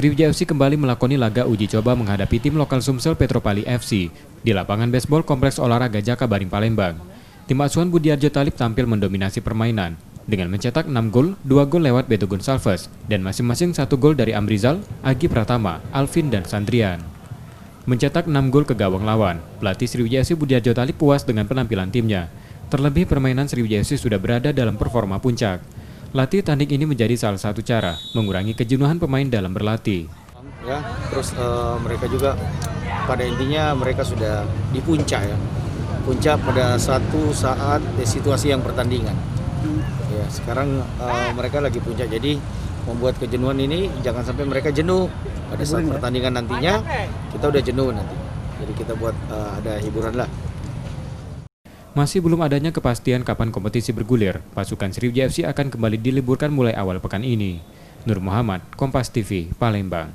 Sriwijaya FC kembali melakoni laga uji coba menghadapi tim lokal Sumsel Petropali FC di lapangan baseball Kompleks Olahraga Jakabaring Palembang. Tim asuhan Budiarjo Talib tampil mendominasi permainan dengan mencetak 6 gol, 2 gol lewat Beto Gonçalves dan masing-masing 1 gol dari Amrizal, Agi Pratama, Alvin dan Sandrian. Mencetak 6 gol ke gawang lawan, pelatih Sriwijaya FC Budiarjo Talib puas dengan penampilan timnya. Terlebih permainan Sriwijaya FC sudah berada dalam performa puncak. Latih tanding ini menjadi salah satu cara mengurangi kejenuhan pemain dalam berlatih. Ya, terus mereka juga pada intinya mereka sudah di puncak ya. Puncak pada satu saat situasi yang pertandingan. Ya, sekarang mereka lagi puncak, jadi membuat kejenuhan ini jangan sampai mereka jenuh pada saat pertandingan nantinya. Kita udah jenuh nanti, jadi kita buat ada hiburan lah. Masih belum adanya kepastian kapan kompetisi bergulir, pasukan Sriwijaya FC akan kembali diliburkan mulai awal pekan ini. Nur Muhammad, Kompas TV, Palembang.